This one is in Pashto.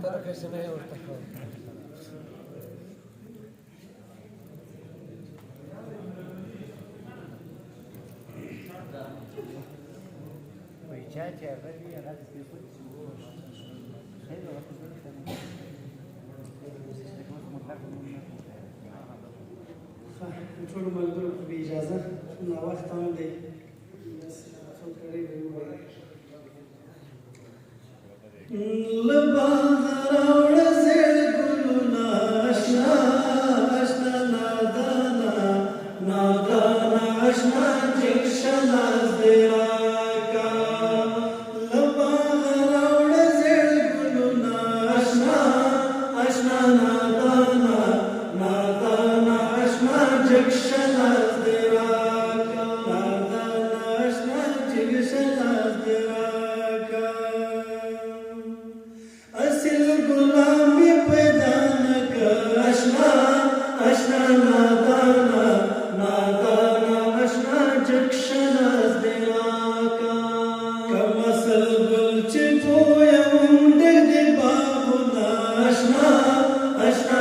ترك سنه وارتحل. ټولو ملګرو په اجازه ناوخت هم دی څو کړی به ووایي له باغه راوړه زیړ ګلونه اشنا اشنا نادانه نادانه اشنا جګشه ناز دې راکا له باغه راوړه زیړ ګلونه اشنا اشنا نادانه نادانه اشنا جګشه ناز دې راکا نادانه اشنا جګشه ناز دې راکا اصل غلام پیدا نکا اشنا اشنا نادانا نادانا اشنا جکشن از دیراکا کم اصل گل چی پویا اندر دی بابونا اشنا اشنا